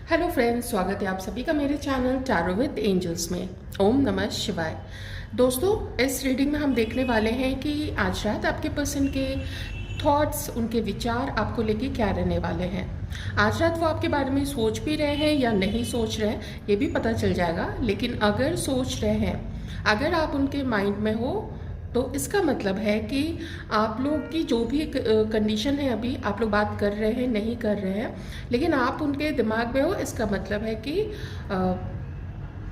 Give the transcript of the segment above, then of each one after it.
Hello friends, स्वागत है आप सभी का मेरे चैनल टैरो विद एंजल्स में। ओम नमः शिवाय। दोस्तों, इस रीडिंग में हम देखने वाले हैं कि आज रात आपके पर्सन के थॉट्स, उनके विचार आपको लेके क्या रहने वाले हैं। आज रात वो आपके बारे में सोच भी रहे हैं या नहीं सोच रहे हैं ये भी पता चल जाएगा। लेकिन अगर सोच रहे हैं, अगर आप उनके माइंड में हो, तो इसका मतलब है कि आप लोग की जो भी कंडीशन है, अभी आप लोग बात कर रहे हैं नहीं कर रहे हैं, लेकिन आप उनके दिमाग में हो, इसका मतलब है कि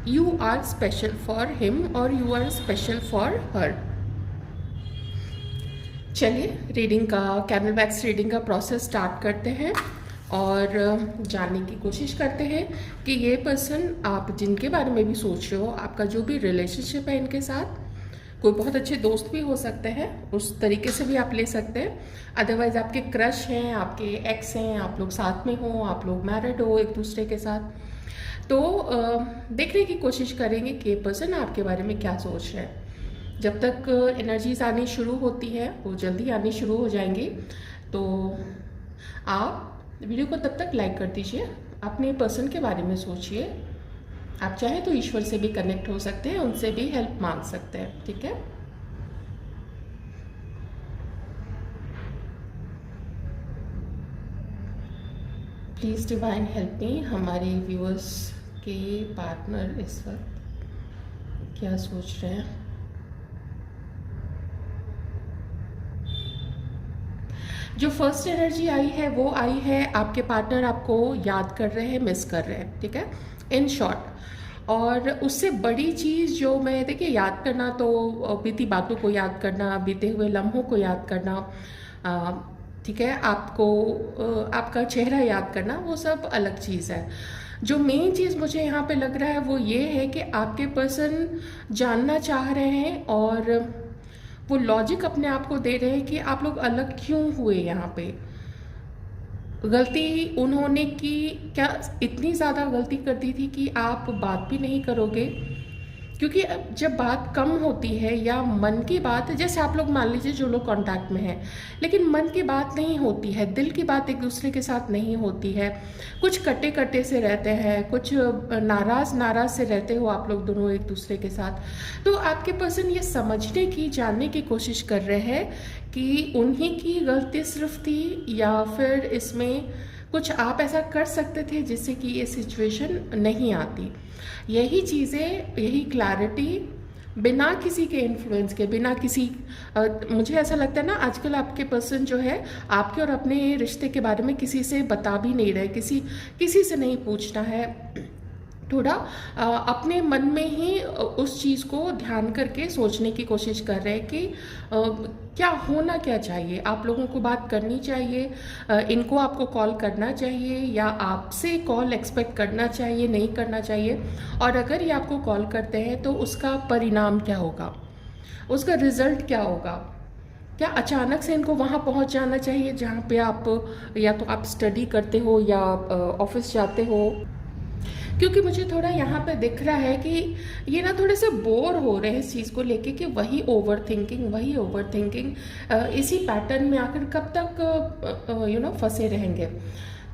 you are special for him और you are special for her. चलिए रीडिंग का, कैमल बैक्स रीडिंग का प्रोसेस स्टार्ट करते हैं और जानने की कोशिश करते हैं कि ये पर्सन, आप जिनके बारे में भी सोच रहे हो, आपका जो भी रिलेशनशिप है इनके साथ, कोई बहुत अच्छे दोस्त भी हो सकते हैं, उस तरीके से भी आप ले सकते हैं। अदरवाइज आपके क्रश हैं, आपके एक्स हैं, आप लोग साथ में हो, आप लोग मैरिड हो एक दूसरे के साथ, तो देखने की कोशिश करेंगे कि ये पर्सन आपके बारे में क्या सोच रहे हैं। जब तक एनर्जीज आनी शुरू होती है, वो जल्दी आनी शुरू हो जाएंगी, तो आप वीडियो को तब तक लाइक कर दीजिए, अपने पर्सन के बारे में सोचिए। आप चाहे तो ईश्वर से भी कनेक्ट हो सकते हैं, उनसे भी हेल्प मांग सकते हैं, ठीक है। प्लीज़ डिवाइन हेल्प मी, हमारे व्यूअर्स के पार्टनर इस वक्त क्या सोच रहे हैं। जो फर्स्ट एनर्जी आई है वो आई है आपके पार्टनर आपको याद कर रहे हैं, मिस कर रहे हैं, ठीक है, इन शॉर्ट। और उससे बड़ी चीज़ जो मैं, देखिए, याद करना तो बीती बातों को याद करना, बीते हुए लम्हों को याद करना, ठीक है, आपको आपका चेहरा याद करना, वो सब अलग चीज़ है। जो मेन चीज़ मुझे यहाँ पे लग रहा है वो ये है कि आपके पर्सन जानना चाह रहे हैं और वो लॉजिक अपने आप को दे रहे हैं कि आप लोग अलग क्यों हुए। यहाँ पे गलती उन्होंने की क्या, इतनी ज़्यादा गलती कर दी थी कि आप बात भी नहीं करोगे, क्योंकि जब बात कम होती है या मन की बात, जैसे आप लोग मान लीजिए जो लोग कांटेक्ट में हैं, लेकिन मन की बात नहीं होती है, दिल की बात एक दूसरे के साथ नहीं होती है, कुछ कटे कटे से रहते हैं, कुछ नाराज़ से रहते हो आप लोग दोनों एक दूसरे के साथ, तो आपके पर्सन ये समझने की, जानने की कोशिश कर रहे हैं कि उन्हीं की गलती सिर्फ थी या फिर इसमें कुछ आप ऐसा कर सकते थे जिससे कि ये सिचुएशन नहीं आती। यही चीज़ें, यही क्लैरिटी, बिना किसी के इन्फ्लुएंस के, बिना किसी मुझे ऐसा लगता है ना, आजकल आपके पर्सन जो है आपके और अपने रिश्ते के बारे में किसी से बता भी नहीं रहे, किसी से नहीं पूछना है। थोड़ा अपने मन में ही उस चीज़ को ध्यान करके सोचने की कोशिश कर रहे हैं कि क्या होना क्या चाहिए। आप लोगों को बात करनी चाहिए, इनको आपको कॉल करना चाहिए या आपसे कॉल एक्सपेक्ट करना चाहिए, नहीं करना चाहिए, और अगर ये आपको कॉल करते हैं तो उसका परिणाम क्या होगा, उसका रिजल्ट क्या होगा। क्या अचानक से इनको वहाँ पहुँच जाना चाहिए जहाँ पे आप, या तो आप स्टडी करते हो या ऑफिस जाते हो, क्योंकि मुझे थोड़ा यहाँ पे दिख रहा है कि ये ना थोड़े से बोर हो रहे हैं इस चीज़ को लेके कि वही ओवर थिंकिंग, इसी पैटर्न में आकर कब तक फंसे रहेंगे।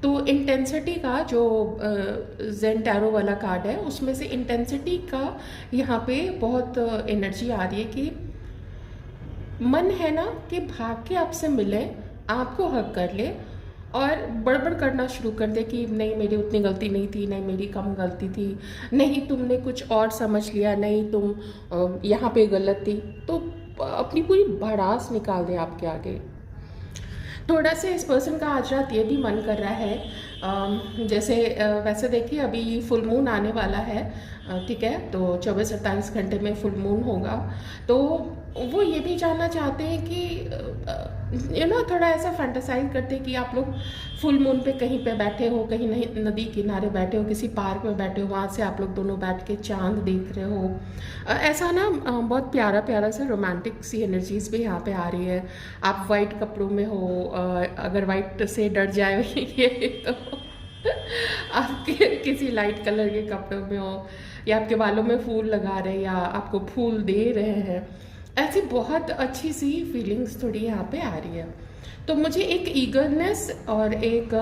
तो इंटेंसिटी का जो जेन टैरो वाला कार्ड है, उसमें से इंटेंसिटी का यहाँ पे बहुत एनर्जी आ रही है कि मन है ना कि भाग के आपसे मिले, आपको हक कर ले और बड़बड़ करना शुरू कर दे कि नहीं मेरी उतनी गलती नहीं थी, नहीं मेरी कम गलती थी, नहीं तुमने कुछ और समझ लिया, नहीं तुम यहाँ पे गलत थी, तो अपनी पूरी भड़ास निकाल दे आपके आगे। थोड़ा सा इस पर्सन का आज रात ये भी मन कर रहा है, जैसे वैसे देखिए अभी फुल मून आने वाला है, ठीक है, तो 24-28 घंटे में फुल मून होगा, तो वो ये भी जानना चाहते हैं कि थोड़ा ऐसा फैंटासाइज करते हैं कि आप लोग फुल मून पे कहीं पे बैठे हो, कहीं नहीं नदी किनारे बैठे हो, किसी पार्क में बैठे हो, वहाँ से आप लोग दोनों बैठ के चांद देख रहे हो। ऐसा ना बहुत प्यारा प्यारा सा रोमांटिक सी एनर्जीज भी यहाँ पे आ रही है। आप वाइट कपड़ों में हो, अगर वाइट से डर जाए ये तो आपके किसी लाइट कलर के कपड़ों में हो, या आपके बालों में फूल लगा रहे हैं या आपको फूल दे रहे हैं, ऐसी बहुत अच्छी सी फीलिंग्स थोड़ी यहाँ पे आ रही है। तो मुझे एक ईगरनेस और एक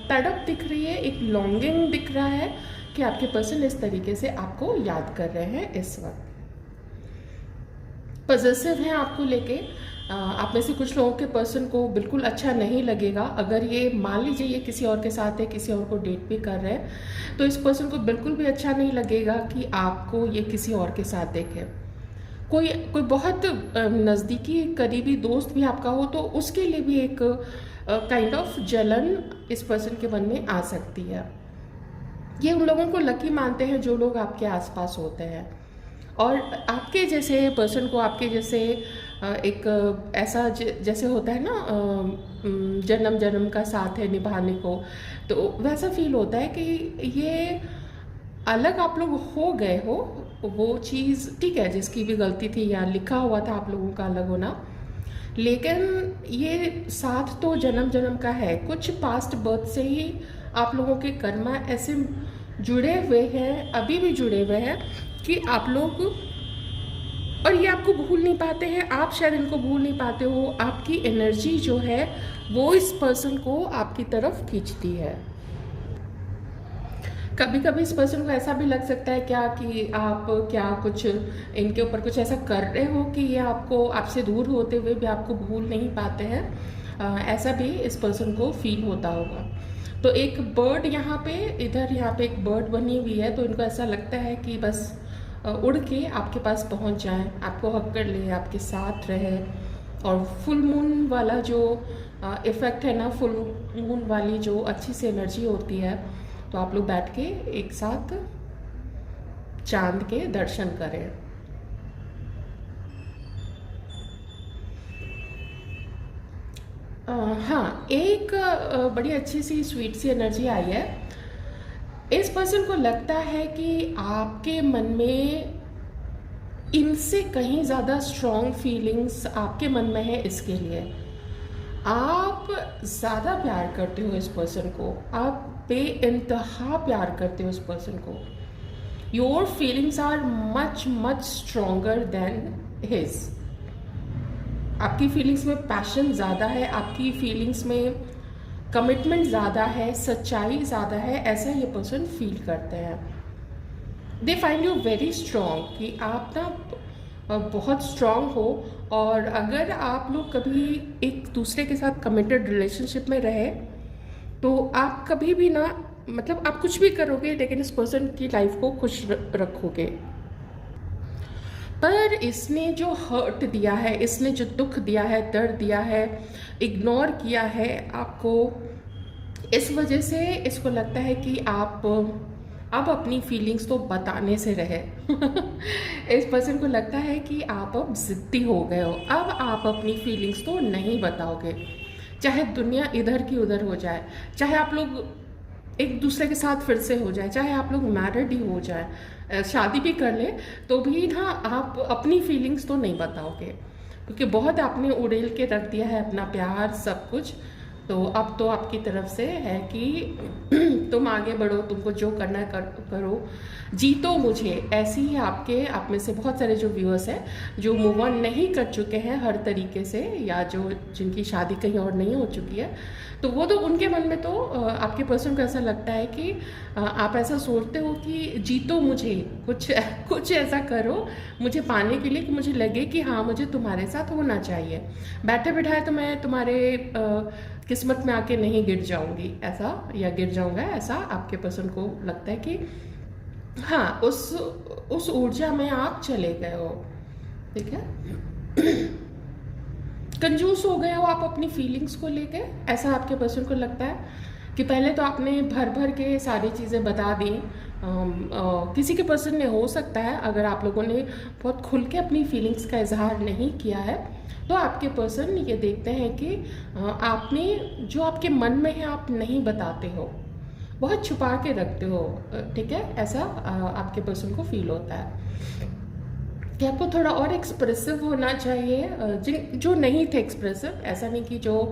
तड़प दिख रही है, एक लॉन्गिंग दिख रहा है कि आपके पर्सन इस तरीके से आपको याद कर रहे हैं इस वक्त। पॉजिटिव हैं आपको लेके। आप में से कुछ लोगों के पर्सन को बिल्कुल अच्छा नहीं लगेगा अगर ये मान लीजिए ये किसी और के साथ है, किसी और को डेट भी कर रहे हैं, तो इस पर्सन को बिल्कुल भी अच्छा नहीं लगेगा कि आपको ये किसी और के साथ देखे। कोई कोई बहुत नज़दीकी करीबी दोस्त भी आपका हो तो उसके लिए भी एक काइंड ऑफ जलन इस पर्सन के मन में आ सकती है। ये उन लोगों को लकी मानते हैं जो लोग आपके आसपास होते हैं, और आपके जैसे पर्सन को, आपके जैसे एक ऐसा जैसे होता है ना जन्म जन्म का साथ है निभाने को, तो वैसा फील होता है कि ये अलग आप लोग हो गए हो, वो चीज़ ठीक है जिसकी भी गलती थी या लिखा हुआ था आप लोगों का अलग होना, लेकिन ये साथ तो जन्म जन्म का है। कुछ पास्ट बर्थ से ही आप लोगों के कर्मा ऐसे जुड़े हुए हैं, अभी भी जुड़े हुए हैं कि आप लोग, और ये आपको भूल नहीं पाते हैं, आप शायद इनको भूल नहीं पाते हो। आपकी एनर्जी जो है वो इस पर्सन को आपकी तरफ खींचती है। कभी कभी इस पर्सन को ऐसा भी लग सकता है क्या कि आप क्या कुछ इनके ऊपर कुछ ऐसा कर रहे हो कि ये आपको, आपसे दूर होते हुए भी आपको भूल नहीं पाते हैं। ऐसा भी इस पर्सन को फील होता होगा। तो एक बर्ड यहाँ पे, इधर यहाँ पे एक बर्ड बनी हुई है, तो इनको ऐसा लगता है कि बस उड़ के आपके पास पहुँच जाए, आपको हक कर ले, आपके साथ रहे। और फुल मून वाला जो इफ़ेक्ट है ना, फुल मून वाली जो अच्छी सी एनर्जी होती है, तो आप लोग बैठ के एक साथ चांद के दर्शन करें। हाँ, एक बड़ी अच्छी सी स्वीट सी एनर्जी आई है। इस पर्सन को लगता है कि आपके मन में इनसे कहीं ज़्यादा स्ट्रॉन्ग फीलिंग्स आपके मन में है। इसके लिए आप ज़्यादा प्यार करते हो इस पर्सन को, आप बेइंतहा प्यार करते हो इस पर्सन को। Your feelings are much much stronger than his. आपकी फीलिंग्स में पैशन ज़्यादा है, आपकी फीलिंग्स में कमिटमेंट ज़्यादा है, सच्चाई ज़्यादा है, ऐसा ये पर्सन फील करते हैं। They find you very strong, कि आप ना बहुत स्ट्रॉन्ग हो, और अगर आप लोग कभी एक दूसरे के साथ कमिटेड रिलेशनशिप में रहे तो आप कभी भी ना, मतलब आप कुछ भी करोगे लेकिन इस पर्सन की लाइफ को खुश रखोगे। पर इसने जो हर्ट दिया है, इसने जो दुख दिया है, दर्द दिया है, इग्नोर किया है आपको, इस वजह से इसको लगता है कि आप अब अपनी फीलिंग्स तो बताने से रहे। इस पर्सन को लगता है कि आप अब ज़िद्दी हो गए हो, अब आप अपनी फीलिंग्स तो नहीं बताओगे, चाहे दुनिया इधर की उधर हो जाए, चाहे आप लोग एक दूसरे के साथ फिर से हो जाए, चाहे आप लोग मैरिड ही हो जाए, शादी भी कर ले, तो भी ना आप अपनी फीलिंग्स तो नहीं बताओगे, क्योंकि बहुत आपने उड़ेल के रख दिया है अपना प्यार, सब कुछ। तो अब तो आपकी तरफ से है कि तुम आगे बढ़ो, तुमको जो करना है करो, जीतो मुझे। ऐसी ही आप में से बहुत सारे जो व्यूअर्स हैं जो मूव ऑन नहीं कर चुके हैं हर तरीके से, या जो जिनकी शादी कहीं और नहीं हो चुकी है, तो वो तो उनके मन में तो आपके पर्सन को ऐसा लगता है कि आप ऐसा सोचते हो कि जीतो मुझे, कुछ ऐसा करो मुझे पाने के लिए कि मुझे लगे कि हाँ मुझे तुम्हारे साथ होना चाहिए, बैठे बिठाए तो मैं तुम्हारे किस्मत में आके नहीं गिर जाऊंगी, ऐसा, या गिर जाऊंगा, ऐसा आपके पर्सन को लगता है कि हाँ उस ऊर्जा में आप चले गए हो। ठीक है, कंजूस हो गए हो आप अपनी फीलिंग्स को लेके, ऐसा आपके पर्सन को लगता है कि पहले तो आपने भर भर के सारी चीज़ें बता दी। किसी के पर्सन ने, हो सकता है अगर आप लोगों ने बहुत खुल के अपनी फीलिंग्स का इजहार नहीं किया है, तो आपके पर्सन ये देखते हैं कि आपने जो आपके मन में है आप नहीं बताते हो, बहुत छुपा के रखते हो। ठीक है, ऐसा आपके पर्सन को फील होता है कि आपको थोड़ा और एक्सप्रेसिव होना चाहिए। जो नहीं थे एक्सप्रेसिव, ऐसा नहीं कि जो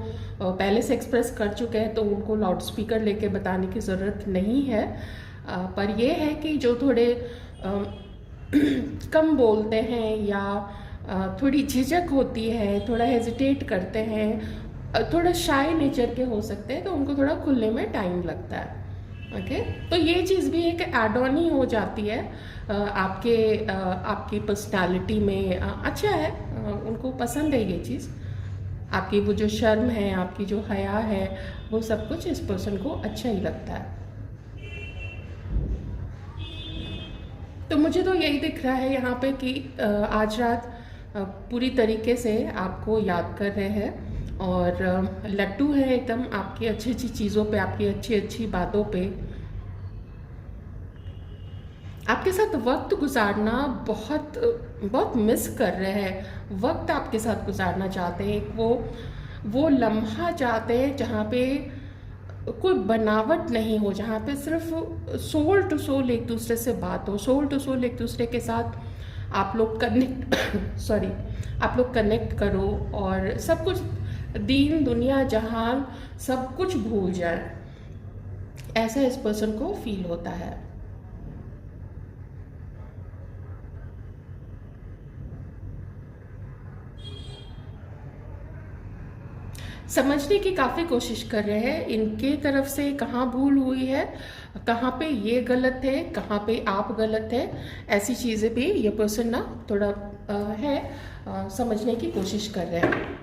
पहले से एक्सप्रेस कर चुके हैं तो उनको लाउड स्पीकर लेके बताने की ज़रूरत नहीं है, पर ये है कि जो थोड़े कम बोलते हैं या थोड़ी झिझक होती है, थोड़ा हेजिटेट करते हैं, थोड़ा शाय नेचर के हो सकते हैं, तो उनको थोड़ा खुलने में टाइम लगता है। ओके, तो ये चीज़ भी एक एड ऑन ही हो जाती है आपकी पर्सनालिटी में। अच्छा है, उनको पसंद है ये चीज़, आपकी वो जो शर्म है, आपकी जो हया है, वो सब कुछ इस पर्सन को अच्छा ही लगता है। तो मुझे तो यही दिख रहा है यहाँ पे कि आज रात पूरी तरीके से आपको याद कर रहे हैं, और लट्टू है एकदम आपकी अच्छी अच्छी चीज़ों पे, आपकी अच्छी अच्छी बातों पे। आपके साथ वक्त गुजारना बहुत बहुत मिस कर रहे हैं, वक्त आपके साथ गुजारना चाहते हैं। वो लम्हा चाहते हैं जहाँ पे कोई बनावट नहीं हो, जहाँ पे सिर्फ सोल टू सोल एक दूसरे से बात हो, सोल टू सोल एक दूसरे के साथ आप लोग कनेक्ट सॉरी, आप लोग कनेक्ट करो, और सब कुछ दीन दुनिया जहान सब कुछ भूल जाए, ऐसा इस पर्सन को फील होता है। समझने की काफ़ी कोशिश कर रहे हैं, इनके तरफ से कहाँ भूल हुई है, कहाँ पे ये गलत है, कहाँ पे आप गलत है, ऐसी चीज़ें भी ये पर्सन ना थोड़ा समझने की कोशिश कर रहे हैं।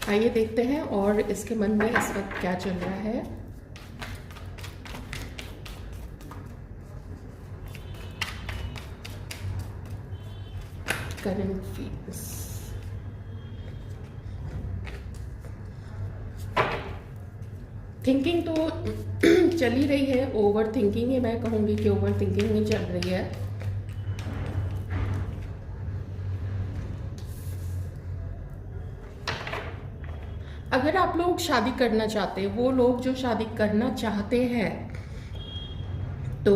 आइए देखते हैं और इसके मन में इस वक्त क्या चल रहा है। करंट फील्स, थिंकिंग तो चल ही रही है, ओवर थिंकिंग ही मैं कहूँगी कि ओवर थिंकिंग ही चल रही है। अगर आप लोग शादी करना चाहते हैं, वो लोग जो शादी करना चाहते हैं, तो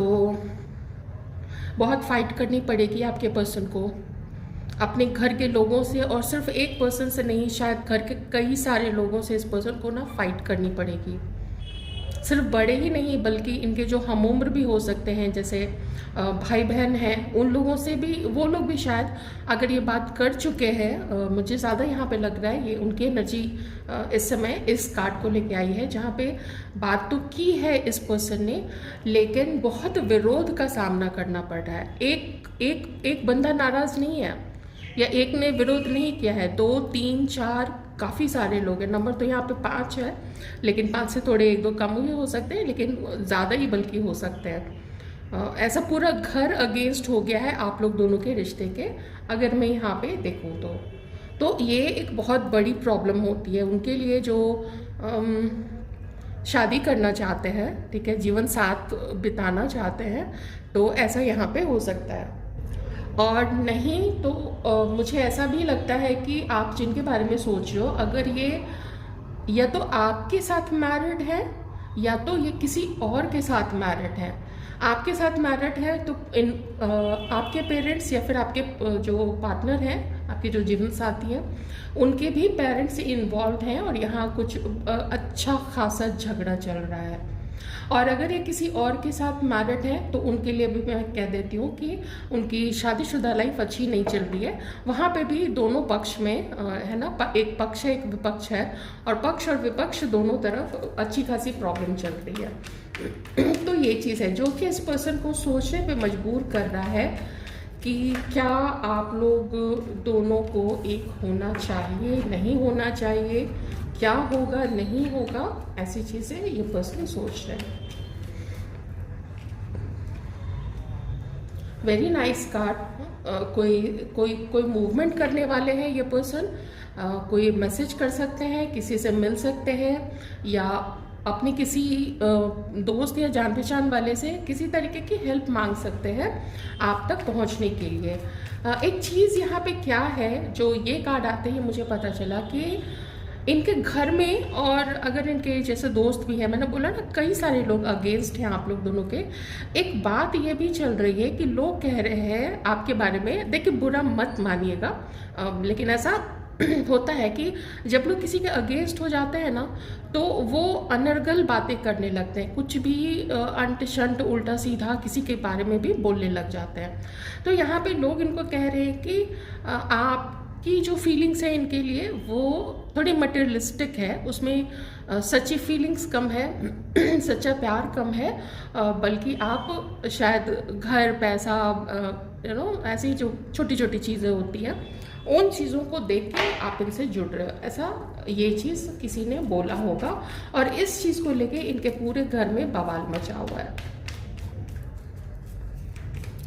बहुत फाइट करनी पड़ेगी आपके पर्सन को अपने घर के लोगों से, और सिर्फ एक पर्सन से नहीं, शायद घर के कई सारे लोगों से इस पर्सन को ना फाइट करनी पड़ेगी। सिर्फ बड़े ही नहीं बल्कि इनके जो हम उम्र भी हो सकते हैं, जैसे भाई बहन हैं, उन लोगों से भी, वो लोग भी शायद अगर ये बात कर चुके हैं, मुझे ज़्यादा यहाँ पे लग रहा है ये उनकी एनर्जी इस समय इस कार्ड को लेके आई है, जहाँ पे बात तो की है इस पर्सन ने, लेकिन बहुत विरोध का सामना करना पड़ रहा है। एक बंदा नाराज़ नहीं है, या एक ने विरोध नहीं किया है, 2 3 4 काफ़ी सारे लोग हैं। नंबर तो यहाँ पे 5 है, लेकिन 5 से थोड़े 1 2 कम भी हो सकते हैं, लेकिन ज़्यादा ही बल्कि हो सकते हैं। ऐसा पूरा घर अगेंस्ट हो गया है आप लोग दोनों के रिश्ते के, अगर मैं यहाँ पे देखूँ तो ये एक बहुत बड़ी प्रॉब्लम होती है उनके लिए, जो शादी करना चाहते हैं, ठीक है, जीवन साथ बिताना चाहते हैं, तो ऐसा यहाँ पे हो सकता है। और नहीं तो मुझे ऐसा भी लगता है कि आप जिनके बारे में सोच रहे हो, अगर ये या तो आपके साथ मैरिड है, या तो ये किसी और के साथ मैरिड है। आपके साथ मैरिड है तो आपके पेरेंट्स या फिर आपके जो पार्टनर हैं, आपके जो जीवन साथी हैं, उनके भी पेरेंट्स इन्वॉल्व हैं, और यहाँ कुछ अच्छा खासा झगड़ा चल रहा है। और अगर ये किसी और के साथ मैरिड है, तो उनके लिए भी मैं कह देती हूँ कि उनकी शादीशुदा लाइफ अच्छी नहीं चल रही है। वहाँ पे भी दोनों पक्ष में है ना, एक पक्ष है एक विपक्ष है, और पक्ष और विपक्ष दोनों तरफ अच्छी खासी प्रॉब्लम चल रही है। तो ये चीज़ है जो कि इस पर्सन को सोचने पे मजबूर कर रहा है कि क्या आप लोग दोनों को एक होना चाहिए, नहीं होना चाहिए, क्या होगा नहीं होगा, ऐसी चीज़ें ये पर्सन सोच रहे हैं। Very nice card. कोई मूवमेंट करने वाले हैं ये पर्सन, कोई मैसेज कर सकते हैं, किसी से मिल सकते हैं, या अपने किसी दोस्त या जान पहचान वाले से किसी तरीके की हेल्प मांग सकते हैं आप तक पहुंचने के लिए। एक चीज़ यहाँ पे क्या है, जो ये कार्ड आते ही मुझे पता चला कि इनके घर में, और अगर इनके जैसे दोस्त भी हैं, मैंने बोला ना कई सारे लोग अगेंस्ट हैं आप लोग दोनों के। एक बात ये भी चल रही है कि लोग कह रहे हैं आपके बारे में, देखिए बुरा मत मानिएगा, लेकिन ऐसा होता है कि जब लोग किसी के अगेंस्ट हो जाते हैं ना, तो वो अनर्गल बातें करने लगते हैं, कुछ भी अंट शंट उल्टा सीधा किसी के बारे में भी बोलने लग जाते हैं। तो यहाँ पे लोग इनको कह रहे हैं कि आप कि जो फीलिंग्स है इनके लिए वो थोड़ी मटेरियलिस्टिक है, उसमें सच्ची फीलिंग्स कम है, सच्चा प्यार कम है, बल्कि आप शायद घर, पैसा, ऐसी जो छोटी छोटी चीज़ें होती हैं उन चीज़ों को देख के आप इनसे जुड़ रहे हो, ऐसा ये चीज़ किसी ने बोला होगा। और इस चीज़ को लेके इनके पूरे घर में बवाल मचा हुआ है।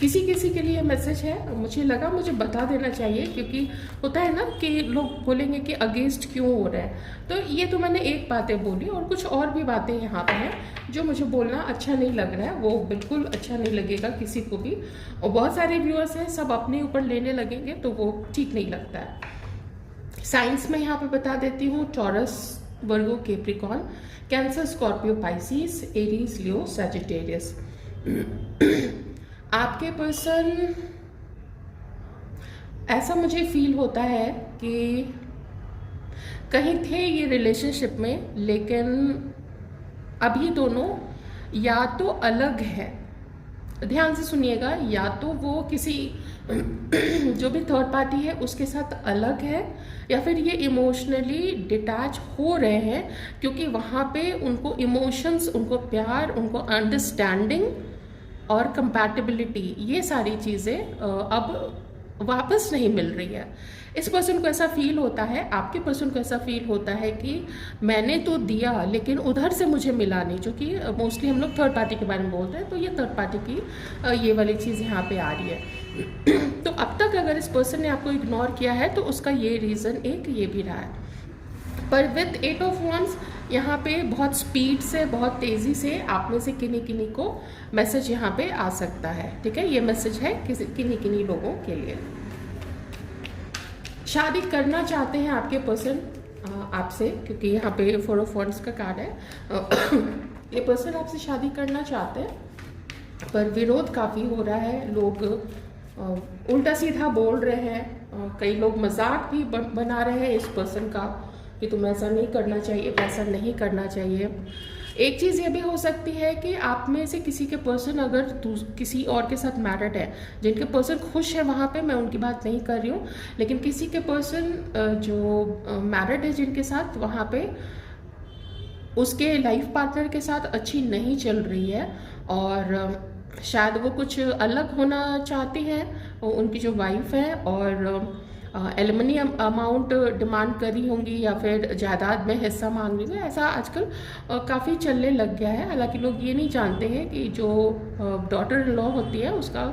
किसी किसी के लिए मैसेज है, मुझे लगा मुझे बता देना चाहिए, क्योंकि होता है ना कि लोग बोलेंगे कि अगेंस्ट क्यों हो रहा है। तो ये तो मैंने एक बातें बोली, और कुछ और भी बातें यहाँ पे हैं जो मुझे बोलना अच्छा नहीं लग रहा है, वो बिल्कुल अच्छा नहीं लगेगा किसी को भी। और बहुत सारे व्यूअर्स हैं, सब अपने ऊपर लेने लगेंगे तो वो ठीक नहीं लगता है। साइंस में यहाँ पे बता देती हूँ, Taurus, Virgo, Capricorn, Cancer, Scorpio, Pisces, Aries, Leo, Sagittarius. आपके पर्सन, ऐसा मुझे फील होता है कि कहीं थे ये रिलेशनशिप में, लेकिन अभी दोनों या तो अलग है, ध्यान से सुनिएगा, या तो वो किसी जो भी थर्ड पार्टी है उसके साथ अलग है, या फिर ये इमोशनली डिटैच हो रहे हैं, क्योंकि वहाँ पे उनको इमोशंस, उनको प्यार, उनको अंडरस्टैंडिंग और कंपैटिबिलिटी, ये सारी चीज़ें अब वापस नहीं मिल रही है। इस पर्सन को ऐसा फील होता है, आपके पर्सन को ऐसा फील होता है कि मैंने तो दिया लेकिन उधर से मुझे मिला नहीं, जो कि मोस्टली हम लोग थर्ड पार्टी के बारे में बोलते हैं, तो ये थर्ड पार्टी की ये वाली चीज़ यहाँ पे आ रही है। तो अब तक अगर इस पर्सन ने आपको इग्नोर किया है तो उसका ये रीज़न एक ये भी रहा है। पर विद 8 ऑफ वंस यहाँ पे बहुत स्पीड से, बहुत तेज़ी से आप में से किन्हीं किन्हीं को मैसेज यहाँ पे आ सकता है, ठीक है। ये मैसेज है किन्हीं किन्हीं लोगों के लिए। शादी करना चाहते हैं आपके पर्सन आपसे, क्योंकि यहाँ पे 4 ऑफ वंस का कार्ड है। ये पर्सन आपसे शादी करना चाहते हैं, पर विरोध काफ़ी हो रहा है, लोग उल्टा सीधा बोल रहे हैं, कई लोग मजाक भी बना रहे हैं इस पर्सन का कि तुम ऐसा नहीं करना चाहिए, वैसा नहीं करना चाहिए। एक चीज़ ये भी हो सकती है कि आप में से किसी के पर्सन अगर किसी और के साथ मैरिड है, जिनके पर्सन खुश है वहाँ पे, मैं उनकी बात नहीं कर रही हूँ, लेकिन किसी के पर्सन जो मैरिड है जिनके साथ, वहाँ पे उसके लाइफ पार्टनर के साथ अच्छी नहीं चल रही है, और शायद वो कुछ अलग होना चाहती हैं, उनकी जो वाइफ है, और एलिमनी अमाउंट डिमांड करी होंगी, या फिर जायदाद में हिस्सा मांग रही है। ऐसा आजकल काफ़ी चलने लग गया है। हालांकि लोग ये नहीं जानते हैं कि जो डॉटर इन लॉ होती है उसका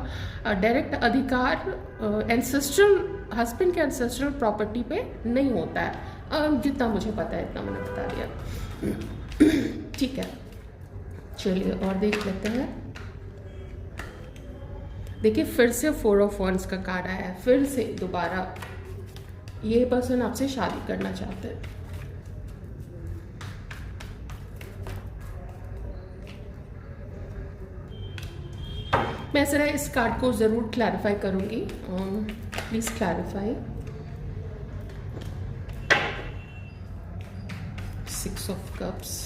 डायरेक्ट अधिकार एंसेस्ट्रल हस्बैंड के एंसेस्ट्रल प्रॉपर्टी पे नहीं होता है। जितना मुझे पता है इतना मैंने बता दिया, ठीक है। चलिए और देख लेते हैं। देखिए फिर से 4 ऑफ वंस का कार्ड आया है, फिर से दोबारा ये पर्सन आपसे शादी करना चाहते हैं। मैं जरा इस कार्ड को जरूर क्लैरिफाई करूंगी, please clarify. 6 of cups,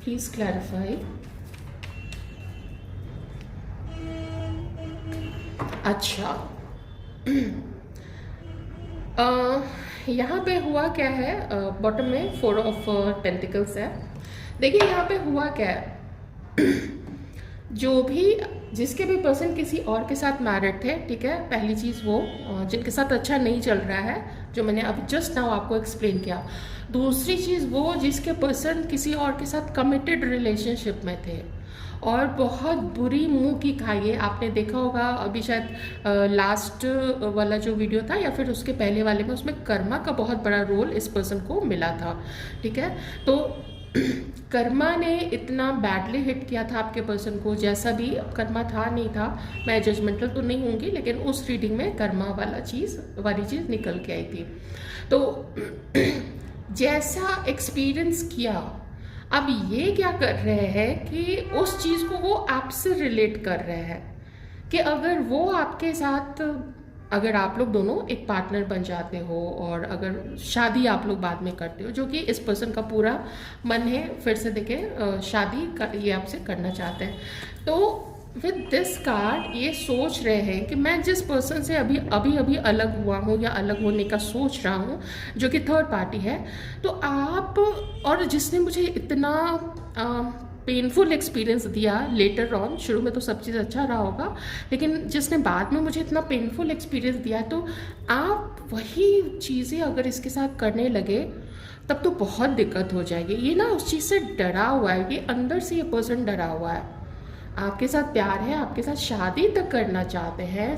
please clarify. अच्छा, यहाँ पे हुआ क्या है, बॉटम में 4 ऑफ पेंटिकल्स है। देखिए यहाँ पे हुआ क्या है, जो भी जिसके भी पर्सन किसी और के साथ मैरिड थे, ठीक है, पहली चीज़ वो जिनके साथ अच्छा नहीं चल रहा है, जो मैंने अभी जस्ट नाउ आपको एक्सप्लेन किया। दूसरी चीज़ वो जिसके पर्सन किसी और के साथ कमिटेड रिलेशनशिप में थे और बहुत बुरी मुंह की खाई है। आपने देखा होगा अभी शायद लास्ट वाला जो वीडियो था या फिर उसके पहले वाले में, उसमें कर्मा का बहुत बड़ा रोल इस पर्सन को मिला था, ठीक है। तो कर्मा ने इतना बैडली हिट किया था आपके पर्सन को, जैसा भी कर्मा था नहीं था, मैं जजमेंटल तो नहीं होंगी, लेकिन उस रीडिंग में कर्मा वाली चीज़ निकल के आई थी। तो जैसा एक्सपीरियंस किया, अब ये क्या कर रहे हैं कि उस चीज़ को वो आपसे रिलेट कर रहे हैं कि अगर वो आपके साथ, अगर आप लोग दोनों एक पार्टनर बन जाते हो और अगर शादी आप लोग बाद में करते हो, जो कि इस पर्सन का पूरा मन है, फिर से देखें शादी ये आपसे करना चाहते हैं, तो विद दिस कार्ड ये सोच रहे हैं कि मैं जिस पर्सन से अभी अभी अभी अलग हुआ हूँ या अलग होने का सोच रहा हूँ, जो कि थर्ड पार्टी है, तो आप, और जिसने मुझे इतना पेनफुल एक्सपीरियंस दिया लेटर ऑन, शुरू में तो सब चीज़ अच्छा रहा होगा, लेकिन जिसने बाद में मुझे इतना पेनफुल एक्सपीरियंस दिया, तो आप वही चीज़ें अगर इसके साथ करने लगे तब तो बहुत दिक्कत हो जाएगी। ये ना उस चीज़ से डरा हुआ है, ये अंदर से ये पर्सन डरा हुआ है, आपके साथ प्यार है, आपके साथ शादी तक करना चाहते हैं,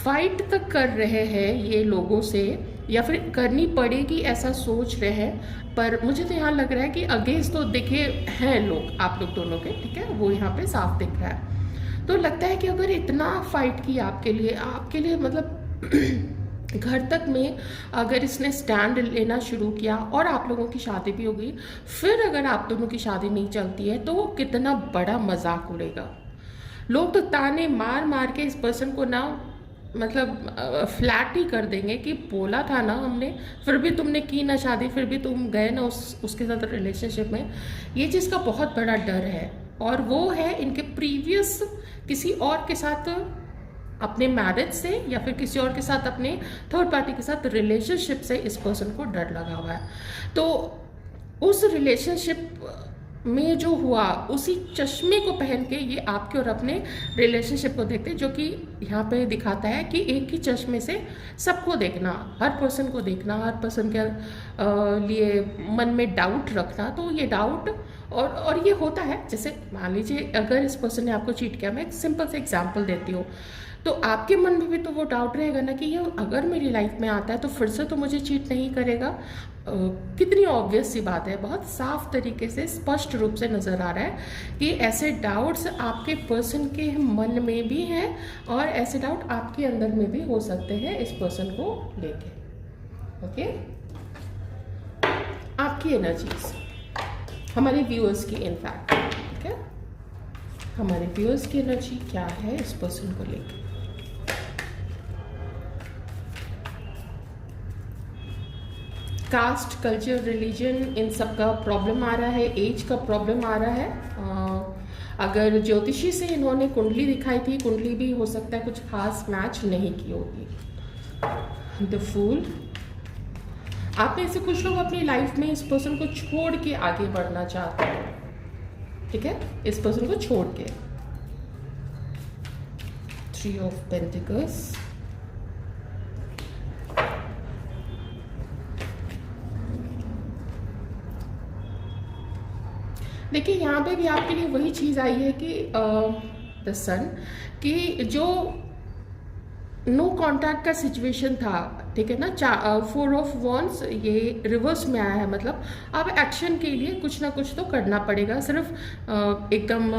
फाइट तक कर रहे हैं ये लोगों से, या फिर करनी पड़ेगी ऐसा सोच रहे हैं। पर मुझे तो यहाँ लग रहा है कि अगेंस्ट तो देखिए हैं लोग, आप लोग दोनों के, ठीक है, वो यहाँ पे साफ दिख रहा है। तो लगता है कि अगर इतना फाइट किया आपके लिए मतलब घर तक में अगर इसने स्टैंड लेना शुरू किया और आप लोगों की शादी भी हो गई, फिर अगर आप दोनों की शादी नहीं चलती है तो कितना बड़ा मजाक उड़ेगा। लोग तो ताने मार मार के इस पर्सन को ना मतलब फ्लैट ही कर देंगे कि बोला था ना हमने, फिर भी तुमने की ना शादी, फिर भी तुम गए ना उसके साथ रिलेशनशिप में। ये चीज़ का बहुत बड़ा डर है, और वो है इनके प्रीवियस किसी और के साथ अपने मैरिज से या फिर किसी और के साथ अपने थर्ड पार्टी के साथ रिलेशनशिप से इस पर्सन को डर लगा हुआ है। तो उस रिलेशनशिप में जो हुआ उसी चश्मे को पहन के ये आपके और अपने रिलेशनशिप को देखते, जो कि यहाँ पे दिखाता है कि एक ही चश्मे से सबको देखना, हर पर्सन को देखना, हर पर्सन के लिए मन में डाउट रखना। तो ये डाउट और ये होता है, जैसे मान लीजिए अगर इस पर्सन ने आपको चीट किया, मैं एक सिंपल से एग्जांपल देती हूँ, तो आपके मन में भी तो वो डाउट रहेगा ना कि ये अगर मेरी लाइफ में आता है तो फिर से तो मुझे चीट नहीं करेगा। कितनी ऑब्वियस सी बात है, बहुत साफ तरीके से स्पष्ट रूप से नज़र आ रहा है कि ऐसे डाउट्स आपके पर्सन के मन में भी हैं और ऐसे डाउट आपके अंदर में भी हो सकते हैं इस पर्सन को लेके। ओके, आपकी एनर्जीज, हमारे व्यूअर्स की इनफैक्ट, ठीक है, हमारे व्यूअर्स की एनर्जी क्या है इस पर्सन को लेके। कास्ट, कल्चर, रिलीजन, इन सब का प्रॉब्लम आ रहा है, एज का प्रॉब्लम आ रहा है। अगर ज्योतिषी से इन्होंने कुंडली दिखाई थी, कुंडली भी हो सकता है कुछ खास मैच नहीं की होगी। द फूल, आप में से कुछ लोग अपनी लाइफ में इस पर्सन को छोड़ के आगे बढ़ना चाहते हैं, ठीक है, इस पर्सन को छोड़ के। थ्री ऑफ पेंटिकल्स, देखिए यहाँ पे भी आपके लिए वही चीज़ आई है कि द सन, कि जो नो कॉन्टैक्ट का सिचुएशन था, ठीक है ना, 4 ऑफ वॉन्ड्स ये रिवर्स में आया है, मतलब अब एक्शन के लिए कुछ ना कुछ तो करना पड़ेगा। सिर्फ एकदम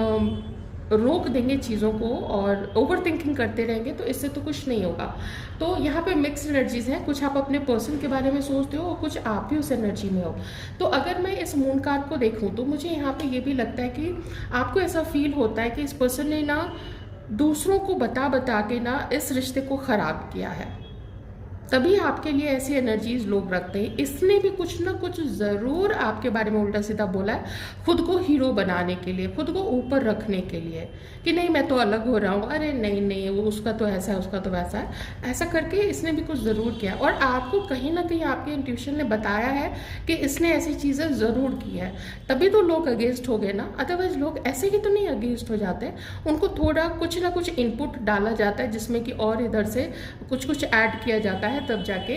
रोक देंगे चीज़ों को और ओवर थिंकिंग करते रहेंगे तो इससे तो कुछ नहीं होगा। तो यहाँ पे मिक्स एनर्जीज हैं, कुछ आप अपने पर्सन के बारे में सोचते हो और कुछ आप भी उस एनर्जी में हो। तो अगर मैं इस मून कार्ड को देखूँ तो मुझे यहाँ पे ये भी लगता है कि आपको ऐसा फील होता है कि इस पर्सन ने ना दूसरों को बता के ना इस रिश्ते को ख़राब किया है, तभी आपके लिए ऐसी एनर्जीज लोग रखते हैं। इसने भी कुछ ना कुछ ज़रूर आपके बारे में उल्टा सीधा बोला है, खुद को हीरो बनाने के लिए, खुद को ऊपर रखने के लिए, कि नहीं मैं तो अलग हो रहा हूँ, अरे नहीं वो उसका तो ऐसा है, उसका तो वैसा है, ऐसा करके इसने भी कुछ ज़रूर किया। और आपको कहीं ना कहीं आपके इंट्यूशन ने बताया है कि इसने ऐसी चीज़ें ज़रूर की है, तभी तो लोग अगेंस्ट हो गए ना, अदरवाइज लोग ऐसे ही तो नहीं अगेंस्ट हो जाते। उनको थोड़ा कुछ ना कुछ इनपुट डाला जाता है जिसमें कि और इधर से कुछ ऐड किया जाता है, तब जाके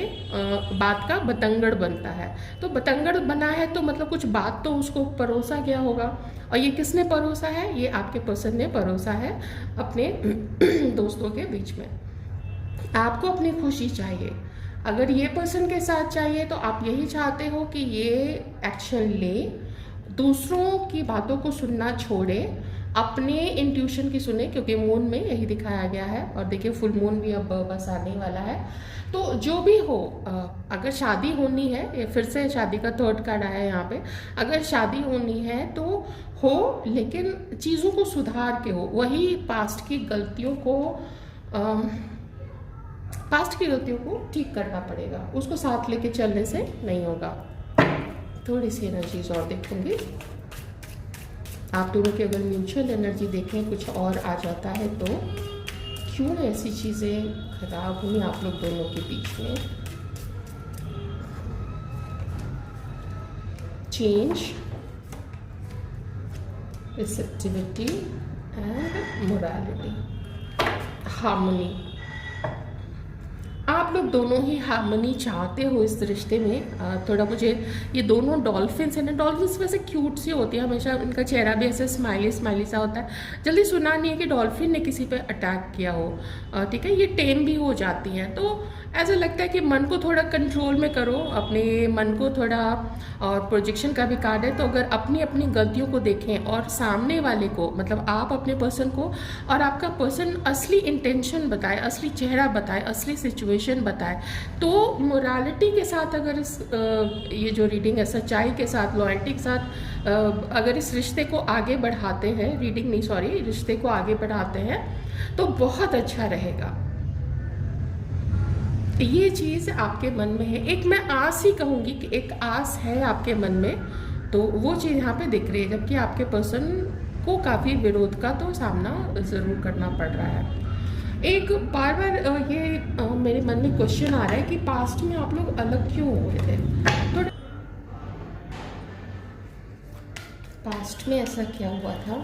बात का बतंगड़ बनता है। तो बतंगड़ बना है तो मतलब कुछ बात तो उसको परोसा गया होगा, और ये किसने परोसा है? ये आपके पर्सन ने परोसा है अपने दोस्तों के बीच में। आपको अपनी खुशी चाहिए, अगर ये पर्सन के साथ चाहिए तो आप यही चाहते हो कि ये एक्शन ले, दूसरों की बातों को सुनना छोड़े, अपने इंट्यूशन की सुने, क्योंकि मून में यही दिखाया गया है। और देखिए फुल मून भी अब बस आने वाला है। तो जो भी हो, अगर शादी होनी है, ये फिर से शादी का थर्ड कार्ड आया है यहाँ पे, अगर शादी होनी है तो हो, लेकिन चीज़ों को सुधार के हो, वही पास्ट की गलतियों को ठीक करना पड़ेगा, उसको साथ लेके चलने से नहीं होगा। थोड़ी सी एनर्जीज और देखूंगी आप दोनों की अगर म्यूचुअल एनर्जी देखें कुछ और आ जाता है तो क्यों ऐसी चीज़ें खराब हुई आप लोग दोनों के बीच में। Change, receptivity and morality, harmony. आप लोग दोनों ही हार्मनी चाहते हो इस रिश्ते में। थोड़ा मुझे ये दोनों डॉल्फिन्स है ना, डॉल्फिन्स वैसे क्यूट सी होती है, हमेशा उनका चेहरा भी ऐसे स्माइली स्माइली सा होता है। जल्दी सुना नहीं है कि डॉल्फिन ने किसी पे अटैक किया हो, ठीक है। ये टेम भी हो जाती हैं, तो ऐसा लगता है कि मन को थोड़ा कंट्रोल में करो, अपने मन को थोड़ा। और प्रोजेक्शन का भी कार्ड है, तो अगर अपनी अपनी गलतियों को देखें और सामने वाले को, मतलब आप अपने पर्सन को और आपका पर्सन असली इंटेंशन बताए, असली चेहरा बताए, असली सिचुएशन बताए, तो मोरालिटी के साथ अगर इस ये जो रीडिंग है सच्चाई के साथ, लॉयल्टी के साथ अगर इस रिश्ते को आगे बढ़ाते हैं, रीडिंग नहीं सॉरी, रिश्ते को आगे बढ़ाते हैं तो बहुत अच्छा रहेगा। ये चीज़ आपके मन में है, एक मैं आस ही कहूँगी कि एक आस है आपके मन में, तो वो चीज़ यहाँ पे दिख रही है। जबकि आपके पर्सन को काफ़ी विरोध का तो सामना ज़रूर करना पड़ रहा है। एक बार बार ये मेरे मन में क्वेश्चन आ रहा है कि पास्ट में आप लोग अलग क्यों हुए थे, तो पास्ट में ऐसा क्या हुआ था।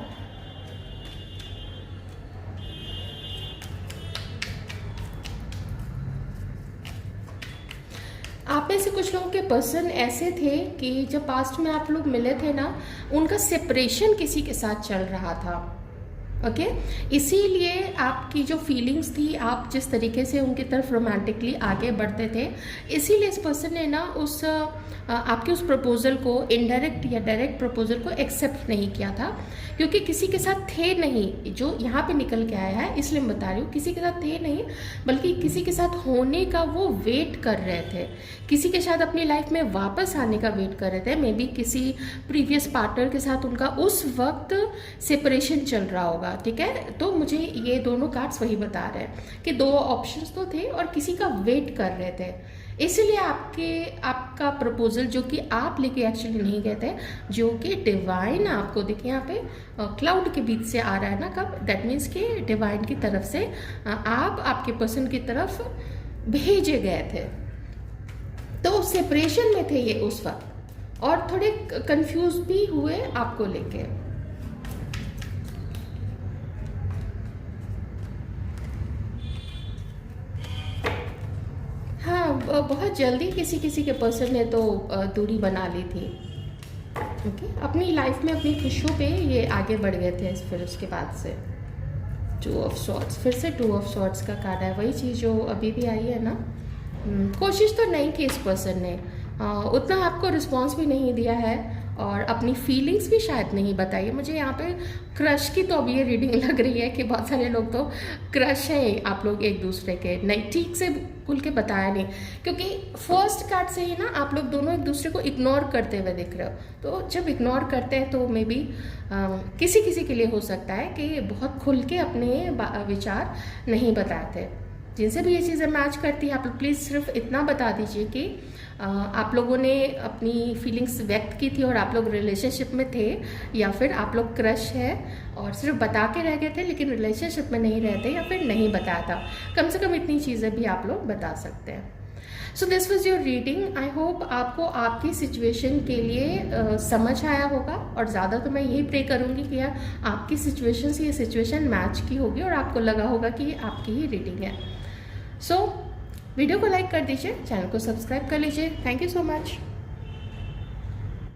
आप में से कुछ लोगों के पर्सन ऐसे थे कि जब पास्ट में आप लोग मिले थे ना, उनका सेपरेशन किसी के साथ चल रहा था, ओके इसीलिए आपकी जो फीलिंग्स थी, आप जिस तरीके से उनकी तरफ रोमांटिकली आगे बढ़ते थे, इसीलिए इस पर्सन ने ना उस आपके उस प्रपोजल को, इनडायरेक्ट या डायरेक्ट प्रपोजल को एक्सेप्ट नहीं किया था, क्योंकि किसी के साथ थे नहीं। जो यहाँ पे निकल के आया है इसलिए मैं बता रही हूँ, किसी के साथ थे नहीं, बल्कि किसी के साथ होने का वो वेट कर रहे थे, किसी के साथ अपनी लाइफ में वापस आने का वेट कर रहे थे। मे बी किसी प्रीवियस पार्टनर के साथ उनका उस वक्त सेपरेशन चल रहा होगा, ठीक है। तो मुझे ये दोनों कार्ड्स वही बता रहे हैं कि दो ऑप्शंस तो थे और किसी का वेट कर रहे थे, इसलिए आपका प्रपोजल जो कि आप लेके एक्चुअली नहीं गए थे, जो कि डिवाइन आपको देखिए यहाँ पे क्लाउड के बीच से आ रहा है ना, कब, दैट मीन्स कि डिवाइन की तरफ से आप आपके पर्सन की तरफ भेजे गए थे। तो सेपरेशन में थे ये उस वक्त, और थोड़े कंफ्यूज भी हुए आपको लेके। बहुत जल्दी किसी के पर्सन ने तो दूरी बना ली थी, ओके अपनी लाइफ में अपनी खुशियों पे ये आगे बढ़ गए थे। फिर उसके बाद से 2 ऑफ सॉर्ड्स, फिर से 2 ऑफ सॉर्ड्स का कार्ड है, वही चीज़ जो अभी भी आई है ना। कोशिश तो नहीं की इस पर्सन ने, उतना आपको रिस्पॉन्स भी नहीं दिया है और अपनी फीलिंग्स भी शायद नहीं बताई। मुझे यहाँ पे क्रश की तो अभी ये रीडिंग लग रही है कि बहुत सारे लोग तो क्रश हैं आप लोग एक दूसरे के, नहीं ठीक से खुल के बताया नहीं, क्योंकि फर्स्ट कार्ड से ही ना आप लोग दोनों एक दूसरे को इग्नोर करते हुए दिख रहे हो। तो जब इग्नोर करते हैं तो मे बी किसी किसी के लिए हो सकता है कि बहुत खुल के अपने विचार नहीं बताते। जिनसे भी ये चीज़ें मैच करती है आप लोग प्लीज़ सिर्फ इतना बता दीजिए कि आप लोगों ने अपनी फीलिंग्स व्यक्त की थी और आप लोग रिलेशनशिप में थे, या फिर आप लोग क्रश है और सिर्फ बता के रह गए थे लेकिन रिलेशनशिप में नहीं रहते, या फिर नहीं बताया था। कम से कम इतनी चीज़ें भी आप लोग बता सकते हैं। So this was your reading. I hope आपको आपकी सिचुएशन के लिए समझ आया होगा, और ज़्यादा तो मैं यही प्रे करूँगी कि यार आपकी सिचुएशन से ये सिचुएशन मैच की होगी और आपको लगा होगा कि ये आपकी ही रीडिंग है। सो वीडियो को लाइक कर दीजिए, चैनल को सब्सक्राइब कर लीजिए। Thank you so much.